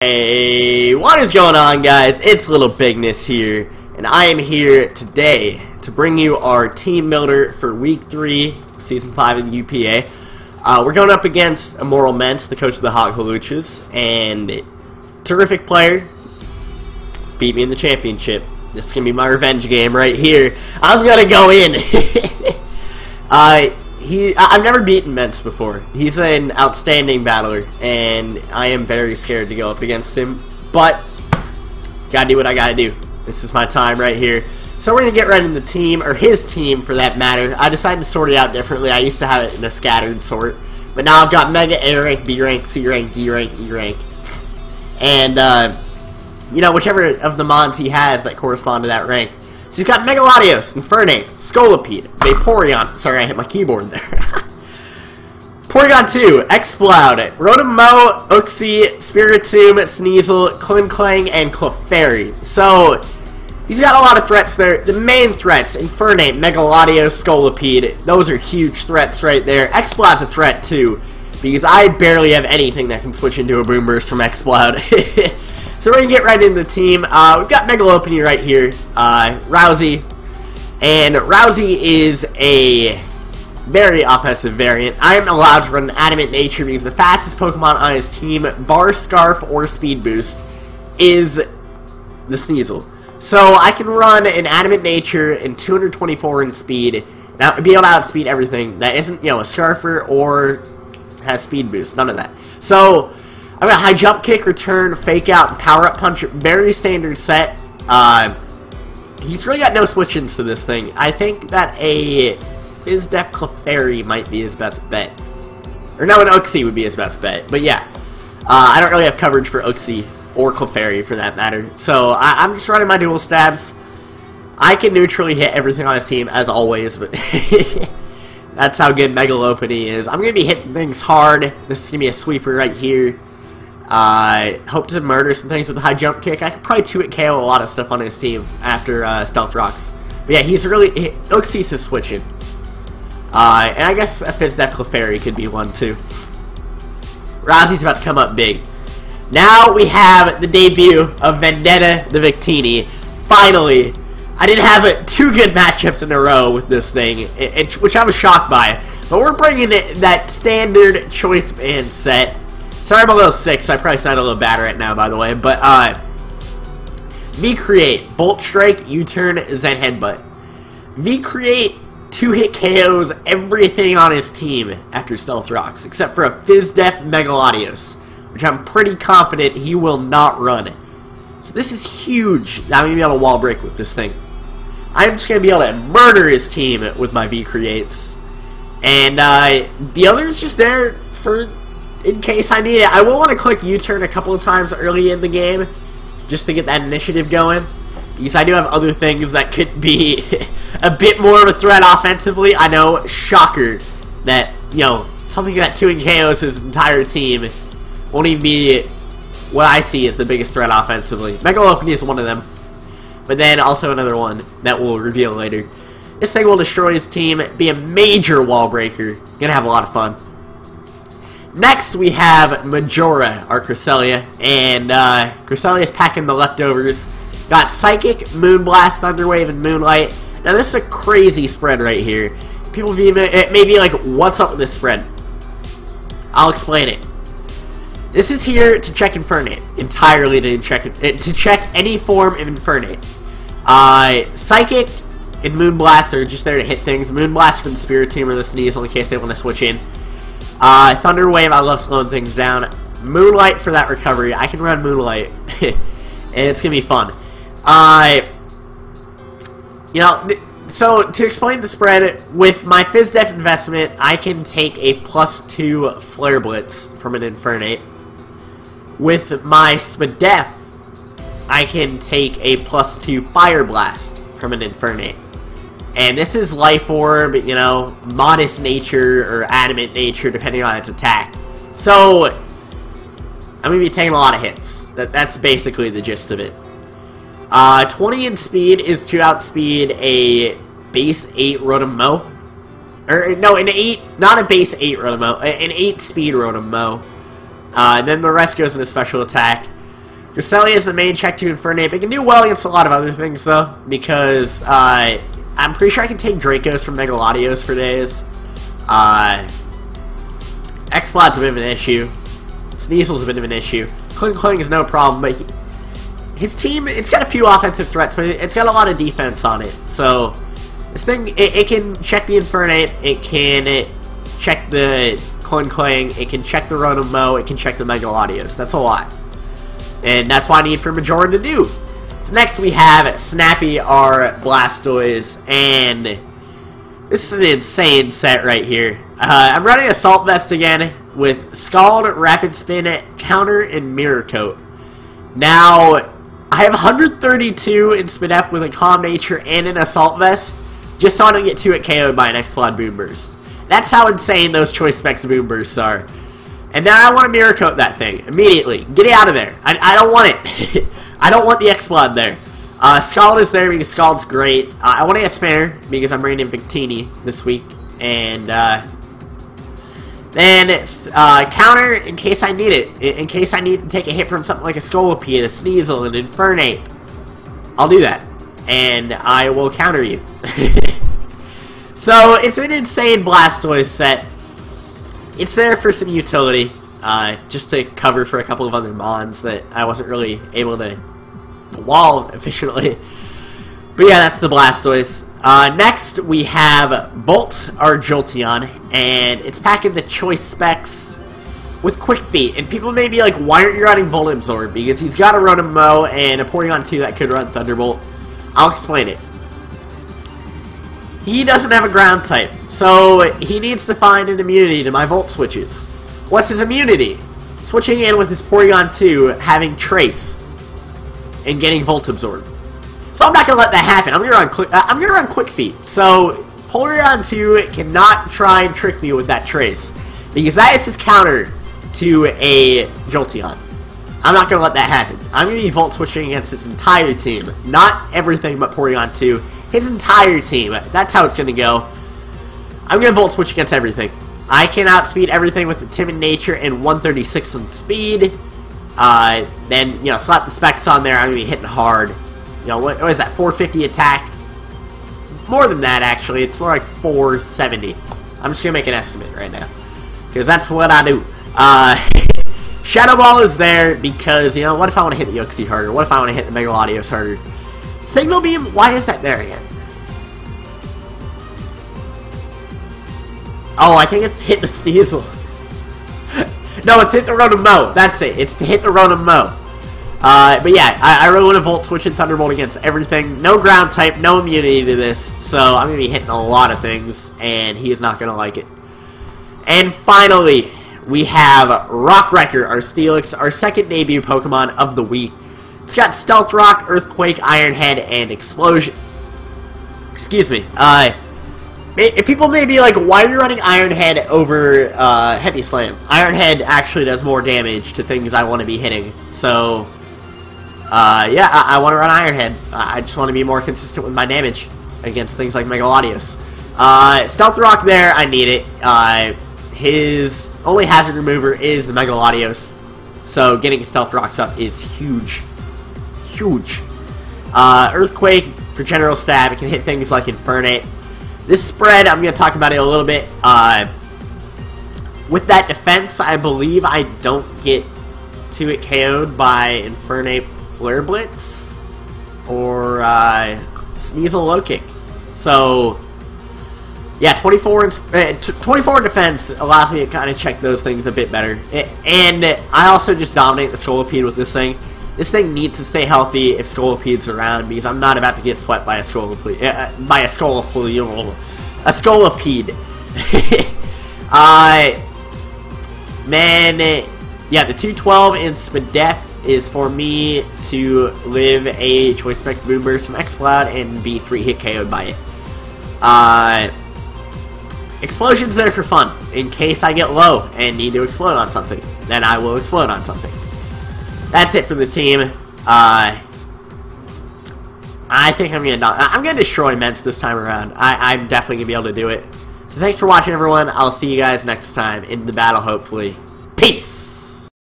Hey, what is going on, guys? It's LittleBigness here, and I am here today to bring you our team builder for Week 3, Season 5 of the UPA. We're going up against ImmortalMence, the coach of the Hawluchas, and terrific player. Beat me in the championship. This is going to be my revenge game right here. I'm going to go in. I've never beaten Mence before. He's an outstanding battler, and I am very scared to go up against him. But, gotta do what I gotta do. This is my time right here. So we're gonna get right in the team, or his team for that matter. I decided to sort it out differently. I used to have it in a scattered sort. But now I've got Mega, A rank, B rank, C rank, D rank, E rank. And, you know, whichever of the mons he has that correspond to that rank. So he's got Megalodios, Infernape, Scolipede, Vaporeon. Sorry, I hit my keyboard there. Porygon 2, Exploud, Rotom-M, Uxie, Spiritomb, Sneasel, Klinklang, and Clefairy. So, he's got a lot of threats there. The main threats, Infernape, Megalodios, Scolipede, those are huge threats right there. Exploud's a threat too, because I barely have anything that can switch into a Boom Burst from Exploud. So we're going to get right into the team. We've got Megalopony right here, Rousey, and Rousey is a very offensive variant. I am allowed to run Adamant Nature because the fastest Pokemon on his team, bar Scarf or Speed Boost, is the Sneasel. So I can run an Adamant Nature and 224 in speed, now be able to outspeed everything that isn't, you know, a Scarfer or has Speed Boost, none of that. So I've got High Jump Kick, Return, Fake Out, and Power Up Punch. Very standard set. He's really got no switch-ins to this thing. I think that a Fizdef Clefairy might be his best bet. Or no, an Uxie would be his best bet. But yeah, I don't really have coverage for Uxie or Clefairy for that matter. So I'm just running my dual stabs. I can neutrally hit everything on his team, as always, but that's how good Megalopony is. I'm going to be hitting things hard. This is going to be a sweeper right here. Hope to murder some things with a High Jump Kick. I could probably 2-hit KO a lot of stuff on his team after Stealth Rocks. But yeah, he's really... Uxie's is switching. And I guess a Fizdef Clefairy could be one too. Rousey's about to come up big. Now we have the debut of Vendetta the Victini. Finally! I didn't have two good matchups in a row with this thing, which I was shocked by. But we're bringing it that standard Choice Band set. Sorry I'm a little sick, so I probably sound a little bad right now, by the way. But, V-Create, Bolt Strike, U-Turn, Zen Headbutt. V-Create 2-hit KOs everything on his team after Stealth Rocks, except for a Fizdef Megalodios, which I'm pretty confident he will not run. So this is huge. I'm going to be able to wall break with this thing. I'm just going to be able to murder his team with my V-Creates. And, the other's just there for... in case I need it. I will want to click U-turn a couple of times early in the game just to get that initiative going, because I do have other things that could be a bit more of a threat offensively. I know, shocker, that, you know, something that 2 KOs his entire team won't even be what I see as the biggest threat offensively. Megalopony is one of them, but then also another one that we'll reveal later. This thing will destroy his team, be a major wall breaker. Gonna have a lot of fun. Next, we have Majora, our Cresselia, and Cresselia's packing the leftovers. Got Psychic, Moonblast, Thunderwave, and Moonlight. Now, this is a crazy spread right here. People may be like, what's up with this spread? I'll explain it. This is here to check Infernape, entirely to check any form of Infernape. Psychic and Moonblast are just there to hit things. Moonblast for the Spiritomb or the Sneasel in case they want to switch in. Thunder Wave, I love slowing things down. Moonlight for that recovery. I can run Moonlight. And it's going to be fun. You know, so to explain the spread, with my Fizdef investment, I can take a +2 Flare Blitz from an Infernape. With my Spadef, I can take a +2 Fire Blast from an Infernape. And this is Life Orb, you know, Modest Nature, or Adamant Nature, depending on its attack. So, I'm going to be taking a lot of hits. That's basically the gist of it. 20 in speed is to outspeed a base 8 Rotom-M. Or, no, an 8, not a base 8 Rotom-M, an 8 speed Rotom-M. Then the rest goes into special attack. Cresselia is the main check to Infernape. It can do well against a lot of other things, though, because I'm pretty sure I can take Dracos from Mega Latios for days. X-Plod's a bit of an issue. Sneasel's a bit of an issue. Kling is no problem, but his team, it's got a few offensive threats, but it's got a lot of defense on it. So, this thing, it can check the Infernape, it can check the Kling, it can check the Rotom-M, it can check the Mega Latios. That's a lot. And that's what I need for Majoran to do. So next we have Snappy, our Blastoise, and this is an insane set right here. I'm running Assault Vest again with Scald, Rapid Spin, Counter, and Mirror Coat. Now, I have 132 in Spidef with a Calm Nature and an Assault Vest, just so I don't get 2-hit KO'd by an X-Plod Boom Burst. That's how insane those Choice Specs Boom Bursts are. And now I want to Mirror Coat that thing immediately. Get it out of there. I don't want it. I don't want the X-Plod there. Scald is there because Scald's great. I want to get Spinner because I'm bringing in Victini this week. And then it's Counter in case I need it. In case I need to take a hit from something like a Scolipede, a Sneasel, an Infernape. I'll do that. And I will counter you. So it's an insane Blastoise set. It's there for some utility, just to cover for a couple of other mons that I wasn't really able to wall efficiently. But yeah, that's the Blastoise. Next, we have Bolt, our Jolteon, and it's packing the Choice Specs with Quick Feet. And people may be like, why aren't you running Volt Absorb? Because he's got a Rotom-M and a Porygon 2 that could run Thunderbolt. I'll explain it. He doesn't have a ground type, so he needs to find an immunity to my Volt switches. What's his immunity? Switching in with his Porygon 2, having Trace, and getting Volt Absorb. So I'm not gonna let that happen. I'm gonna run Quick Feet. So Porygon 2 cannot try and trick me with that Trace, because that is his counter to a Jolteon. I'm not gonna let that happen. I'm gonna be Volt switching against his entire team, not everything but Porygon 2. His entire team. That's how it's going to go. I'm going to Volt Switch against everything. I can outspeed everything with a Timid Nature and 136 in speed. Then, you know, slap the specs on there. I'm going to be hitting hard. You know, what is that? 450 attack? More than that, actually. It's more like 470. I'm just going to make an estimate right now, because that's what I do. Shadow Ball is there because, you know, what if I want to hit the Uxie harder? What if I want to hit the Mega Latios harder? Signal Beam, why is that there again? Oh, I think it's hit the Sneasel. No, it's hit the Rotom-M. That's it. It's to hit the Rotom-M. But yeah, I really want to Volt Switch and Thunderbolt against everything. No ground type, no immunity to this. So I'm going to be hitting a lot of things, and he is not going to like it. And finally, we have Rock Wrecker, our Steelix, our second debut Pokemon of the week. It's got Stealth Rock, Earthquake, Iron Head, and Explosion. Excuse me. People may be like, why are you running Iron Head over Heavy Slam? Iron Head actually does more damage to things I want to be hitting. So, yeah, I want to run Iron Head. I just want to be more consistent with my damage against things like Mega Latios. Stealth Rock there, I need it. His only hazard remover is the Mega Latios. So getting Stealth Rocks up is huge. Huge. Earthquake for general stab. It can hit things like Infernape. This spread, I'm going to talk about it a little bit. With that defense, I believe I don't get 2-hit KO'd by Infernape Flare Blitz or Sneasel Low Kick. So, yeah, 24 in defense allows me to kind of check those things a bit better. And I also just dominate the Scolipede with this thing. This thing needs to stay healthy if Scolipede's around, because I'm not about to get swept by a Scolipede. Man, yeah, the 212 in Spidef is for me to live a Choice Specs Boom Burst from X-Cloud and be 3-hit KO'd by it. Explosion's there for fun. In case I get low and need to explode on something, then I will explode on something. That's it for the team. I think I'm gonna destroy Mence this time around. I'm definitely gonna be able to do it. So thanks for watching, everyone. I'll see you guys next time in the battle, hopefully. Peace!